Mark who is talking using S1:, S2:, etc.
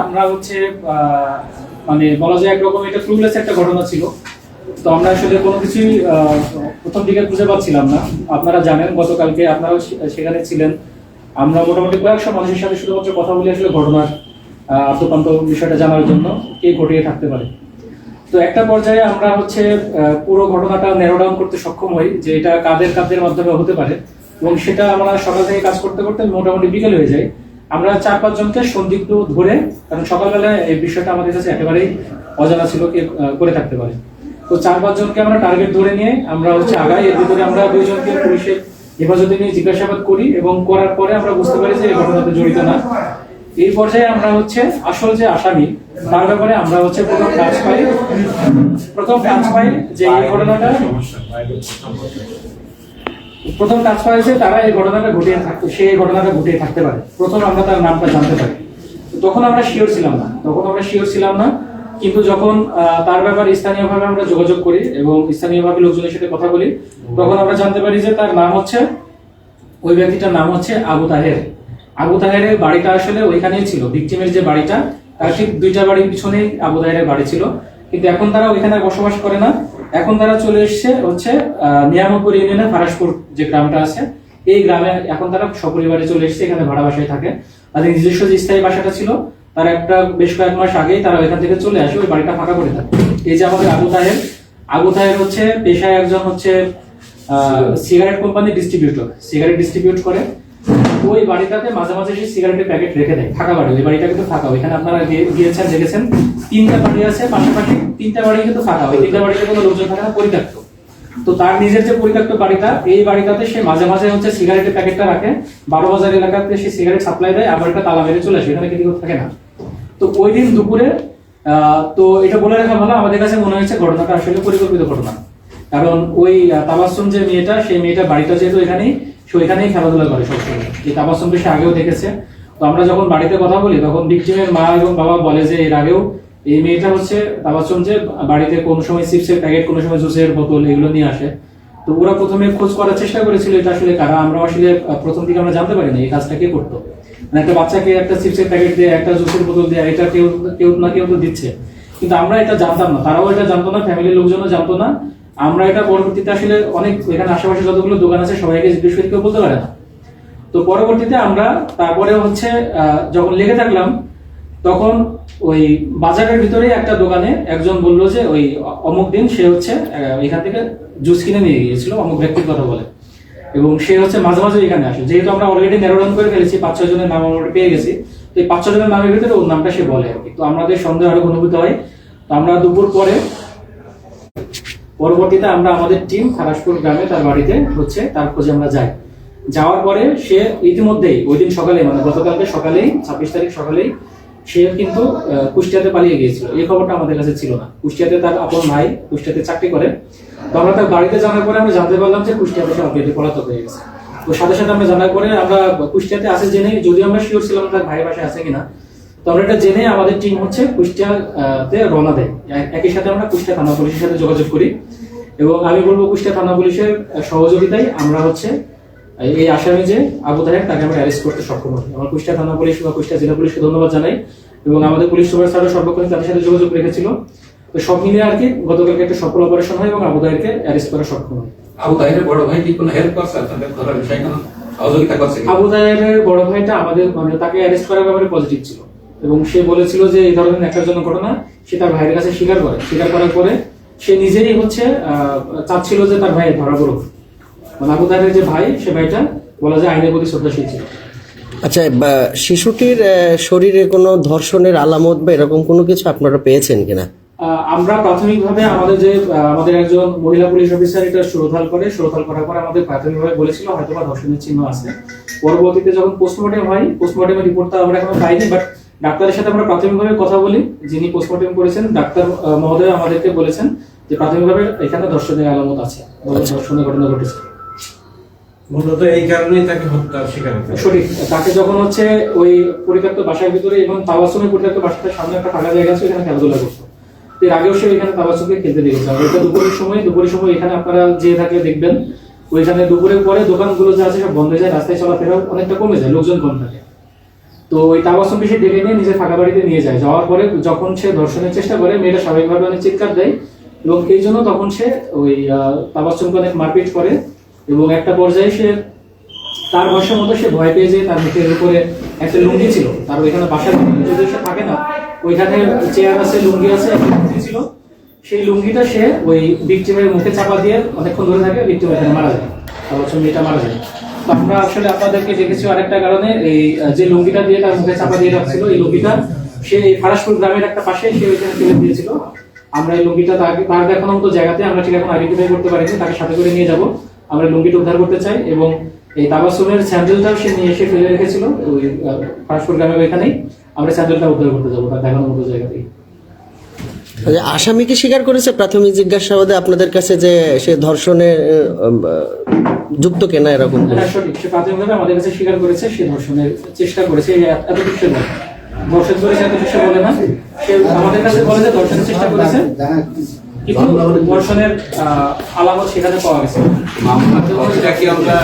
S1: আমরা হচ্ছে মানে বলা যায় একরকম এটা ক্লুলেস একটা ঘটনা ছিল। তো আমরা আসলে কোনো কিছুই প্রথম দিকে খুঁজে পাচ্ছিলাম না। আপনারা জানেন গতকালকে আপনারাও সেখানে ছিলেন। আমরা মোটামুটি কয়েকশো মানুষের সাথে শুধুমাত্র কথা বলে আসলে ঘটনার আত্মপান্ত বিষয়টা জানার জন্য কে ঘটিয়ে থাকতে পারে। তো একটা পর্যায়ে আমরা হচ্ছে পুরো ঘটনাটা ন্যারো ডাউন করতে সক্ষম হই যে এটা কাদের মাধ্যমে হতে পারে, এবং সেটা আমরা সকাল থেকে কাজ করতে করতে মোটামুটি বিকেল হয়ে যায়। আমরা 4-5 জনকে সন্দিগ্ধ ধরে, কারণ সকালবেলা এই বিষয়টা আমাদের কাছে একেবারেই অজানা ছিল কে করে থাকতে পারে। তো 4-5 জনকে আমরা টার্গেট ধরে নিয়ে আমরা হচ্ছে আগাই। এর ভিতরে আমরা 2 জনকে পুলিশের হেফাজতে নিয়ে জিজ্ঞাসাবাদ করি এবং করার পরে আমরা বুঝতে পারি যে এই ঘটনাতে জড়িত না। এই পর্যায়ে আমরা হচ্ছে আসল যে আসামি তার ব্যাপারে আমরা হচ্ছে প্রথম কাজ পাই যে এই ঘটনাটা যে তারা এই ঘটনাটা ঘটিয়ে থাকতো, সে এই ঘটনাটা ঘটিয়ে থাকতে পারে। প্রথম আমরা তার নামটা জানতে পারি। তখন আমরা শিওর ছিলাম না, কিন্তু যখন তার ব্যাপারে স্থানীয়ভাবে আমরা যোগাযোগ করি এবং স্থানীয়ভাবে লোকজনের সাথে কথা বলি, তখন আমরা জানতে পারি যে তার নাম হচ্ছে, ওই ব্যক্তিটার নাম হচ্ছে আবু তাহের। আবু তাহেরের বাড়িটা আসলে ওইখানেই ছিল, ভিকটিমের যে বাড়িটা তার ঠিক 2টা বাড়ির পিছনেই আবু তাহেরের বাড়ি ছিল। কিন্তু এখন তারা ওইখানে বসবাস করে না, এখন তারা চলে এসছে হচ্ছে নিয়ামতপুর ইউনিয়নের ফারাসপুর যে গ্রামটা আছে, এই গ্রামে এখন তারা সপরিবারে চলে এসছে, এখানে ভাড়া বাসায় থাকে। তাদের নিজস্ব যে স্থায়ী বাসাটা ছিল তার একটা বেশ কয়েক মাস আগেই তারা ওইখান থেকে চলে আসে, ওই বাড়িটা ফাঁকা করে থাকে। এই যে আমাদের আবু তাহের হচ্ছে পেশায় একজন হচ্ছে cigarette company distributor, cigarette distribute করে। ওই বাড়িটাতে মাঝে মাঝে সেই সিগারেটের প্যাকেট রেখে দেয়, ফাঁকা বাড়ি। ওই বাড়িটা কিন্তু ফাঁকা, ওইখানে আপনারা গিয়েছেন দেখেছেন 3টা বাড়ি আছে পাশাপাশি, 3টা বাড়ি কিন্তু ফাঁকা, ওই 3টা বাড়িতে কোনো লোকজন থাকে না, পরিত্যক্ত। তো তার নিজের যে পরিত্যক্ত বাড়িটা, এই বাড়িটাতে সে মাঝে মাঝে হচ্ছে সিগারেটের প্যাকেটটা রাখে, 12 বাজার এলাকাতে সে সিগারেট সাপ্লাই দেয়, আবার একটা তালা মেরে চলে আসে, এখানে কিন্তু থাকে না। তো ওই দিন দুপুরে তো এটা বলে রাখা ভালো, আমাদের কাছে মনে হয়েছে ঘটনাটা আসলে পরিকল্পিত ঘটনা। কারণ ওই তাবাসসুম যে মেয়েটা, সেই মেয়েটা বাড়িটা যেহেতু এখানেই, সে ওইখানেই খেলাধুলা করে সবসময়। এই তাবাসসুমকে সে আগেও দেখেছে। তো আমরা যখন বাড়িতে কথা বলি তখন ভিকটিমের মা এবং বাবা বলে যে এর আগেও এই মেয়েটা হচ্ছে তাবাসসুম যে বাড়িতে কোনো সময় চিপসের প্যাকেট, কোনো সময় জুসের বোতল এগুলো নিয়ে আসে। তো ওরা প্রথমে খোঁজ করার চেষ্টা করেছিল এটা আসলে কারা। আমরা আসলে প্রথম দিকে আমরা জানতে পারিনি এই কাজটা কে করতো। মানে একটা বাচ্চাকে একটা চিপসের প্যাকেট দিয়ে, একটা জুসের বোতল দিয়ে, এটা কেউ তো দিচ্ছে, কিন্তু আমরা এটা জানতাম না, তারাও এটা জানতো না, ফ্যামিলির লোকজনও জানতো না। আমরা এটা পরবর্তীতে আসলে অনেক এখানে আশেপাশে যতগুলো দোকান আছে সবাইকে জিজ্ঞেস করে কেউ বলতে পারে না। তো পরবর্তীতে আমরা তারপরে হচ্ছে যখন লেগে থাকলাম, তখন ওই বাজারের ভিতরে একটা দোকানে একজন বললো যে ওই অমুক দিন সে হচ্ছে এখান থেকে জুস কিনে নিয়ে গিয়েছিল, অমুক ব্যক্তির কথা বলে, এবং সে হচ্ছে মাঝে মাঝে এখানে আসে। যেহেতু আমরা অলরেডি ন্যারো ডাউন করে ফেলেছি, 5-6 জনের নাম আমরা পেয়ে গেছি, তো এই 5-6 জনের নামের ভিতরে ওর নামটা সে বলে আর কি। তো আমাদের সন্দেহ আরো ঘনীভূত হয়। তো আমরা দুপুর পরে পরবর্তীতে আমরা আমাদের টিম ফারাসপুর গ্রামে তার বাড়িতে হচ্ছে তার খোঁজে আমরা যাই। যাওয়ার পরে সে ইতিমধ্যেই ওই দিন সকালে, মানে গতকালকে সকালেই 26 তারিখ সকালেই সে কিন্তু কুষ্টিয়াতে পালিয়ে গিয়েছিল। এই খবরটা আমাদের কাছে ছিল না। কুষ্টিয়াতে তার আপন ভাই কুষ্টিয়াতে চাকরি করে। তো আমরা তার বাড়িতে জানার পরে আমরা জানতে পারলাম যে কুষ্টিয়াতে সে অলরেডি পলাতক হয়ে গেছে। তো সাথে সাথে আমরা জানার পরে আমরা কুষ্টিয়াতে আছে জেনে, যদিও আমরা শিওর ছিলাম তার ভাইয়ের বাসায় আছে কিনা, তো আমরা এটা জেনে আমাদের টিম হচ্ছে কুষ্টিয়াতে রওনা দেয়। একই সাথে আমরা কুষ্টিয়া থানা পুলিশের সাথে যোগাযোগ করি, এবং আমি বলবো কুষ্টিয়া থানা পুলিশের সহযোগিতায় আমরা হচ্ছে এই আসামি যে আবু তাহের, তাকে আমরা অ্যারেস্ট করতে সক্ষম হই। আমার কুষ্টিয়া থানা পুলিশ বা কুষ্টিয়া জেলা পুলিশকে ধন্যবাদ জানাই, এবং আমাদের পুলিশ সুপার স্যারও সর্বক্ষণ তাদের সাথে যোগাযোগ রেখেছিল। তো সব মিলিয়ে আর কি গতকালকে একটা সফল অপারেশন হয় এবং আবু তাহেরকে অ্যারেস্ট করা সক্ষম হয়।
S2: আবু তাহেরের বড় ভাই কি কোনো হেল্প করছে আপনাদের ধরার বিষয়ে, কোনো সহযোগিতা করছে?
S1: আবু তাহেরের বড় ভাইটা আমাদের মানে তাকে অ্যারেস্ট করার ব্যাপারে পজিটিভ ছিল, এবং সে বলেছিল যে এই ধরনের একটা জন্য ঘটনা সে তার ভাইয়ের কাছে স্বীকার করার পরে সে নিজেই হচ্ছে চাচ্ছিল যে তার ভাই ধরা পড়ুক। মানে আবু তাহেরের যে ভাই, সে ভাইটা বলা যায় আইনের প্রতি শ্রদ্ধাশীল ছিল।
S3: আচ্ছা, শিশুটির শরীরে কোনো ধর্ষণের আলামত বা এরকম কোনো কিছু আপনারা পেয়েছেন কিনা?
S1: আমরা প্রাথমিকভাবে আমাদের একজন মহিলা পুলিশ অফিসার এটা সুরতাল করার পরে আমাদের প্রাথমিকভাবে বলেছিল হয়তো বা ধর্ষণের চিহ্ন আছে। পরবর্তীতে যখন পোস্টমর্টেম হয়, পোস্টমর্টেমের রিপোর্টটা আমরা এখনো পাইনি, বাট ডাক্তারের সাথে আমরা প্রাথমিকভাবে কথা বলি, যিনি পোস্টমর্টেম করেছেন ডাক্তার মহোদয় আমাদেরকে বলেছেন যে প্রাথমিকভাবে এখানে ধর্ষণের আলামত আছে, ধর্ষণের ঘটনা ঘটেছে।
S4: মূলত এই কারণেই তাকে হত্যার শিকার হতে হয়।
S1: সঠিক, তাকে যখন হচ্ছে ওই পরিত্যক্ত বাসার ভিতরে, এবং তাবাসসুমের পরিত্যক্ত বাসার সামনে একটা ফাঁকা জায়গা আছে, এখানে খেলাধুলা করতো। এর আগেও সে এখানে তাবাসসুমকে খেলতে দেখেছে। এটা দুপুরের সময় এখানে আপনারা যে থাকলে দেখবেন ওইখানে দুপুরের পরে দোকানগুলো যা আছে সব বন্ধ হয়ে যায়, রাস্তায় চলাফেরা অনেকটা কমে যায়, লোকজন কম থাকে। তো ওই তাবাসসুমকে সে ডেকে নিয়ে নিজের ফাঁকা বাড়িতে নিয়ে যায়। যাওয়ার পরে যখন সে ধর্ষণের চেষ্টা করে, মেয়েটা স্বাভাবিকভাবে অনেক চিৎকার দেয় এবং এই জন্য তখন সে ওই তাবাসসুমকে অনেক মারপিট করে এবং একটা পর্যায়ে সে তার বয়সের মতো সে ভয় পেয়ে যায়। তার মুখের উপরে একটা লুঙ্গি ছিল, তার ওইখানে বাসার যদি সে থাকে না, ওইখানে চেয়ার আছে, লুঙ্গি আছে, একটা লুঙ্গি ছিল। সেই লুঙ্গিটা সে ওই ভিকটিমের মুখে চাপা দিয়ে অনেকক্ষণ ধরে থাকে, ভিকটিম এখানে মারা যায়, তাবাসসুম মেয়েটা মারা যায়। তো আমরা আসলে আপনাদেরকে দেখেছি আরেকটা কারণে, এই যে লুঙ্গিটা দিয়ে তার মুখে চাপা দিয়ে রাখছিল, এই লুঙ্গিটা সে এই ফারাসপুর গ্রামের একটা পাশে সে ওইখানে ফেলে দিয়েছিল। আমরা এই লুঙ্গিটা তার দেখানোর মতো জায়গাতে আমরা ঠিক এখন আইডেন্টিফাই করতে পারিনি, তাকে সাথে করে নিয়ে যাব। আমরা লুঙ্গিটা উদ্ধার করতে চাই এবং এই তাবাসসুমের স্যান্ডেলটাও সে নিয়ে এসে ফেলে রেখেছিল ওই ফারাসপুর গ্রামের ওইখানেই। আমরা স্যান্ডেলটা উদ্ধার করতে যাবো তার দেখানোর মতো জায়গাতেই।
S3: আচ্ছা, আসামি কি স্বীকার করেছে প্রাথমিক জিজ্ঞাসাবাদে আপনাদের কাছে যে সে ধর্ষণে যুক্ত কেনা এরকম?
S1: হ্যাঁ সঠিক, সে প্রাথমিকভাবে আমাদের কাছে স্বীকার করেছে সে ধর্ষণের চেষ্টা করেছে। এতটুকু সে বলে, ধর্ষণ করেছে এতটুকু সে বলে না, সে আমাদের কাছে বলে যে ধর্ষণের চেষ্টা করেছে, কিন্তু ধর্ষণের আলামত সেখানে পাওয়া গেছে।
S2: মামলা কি আমরা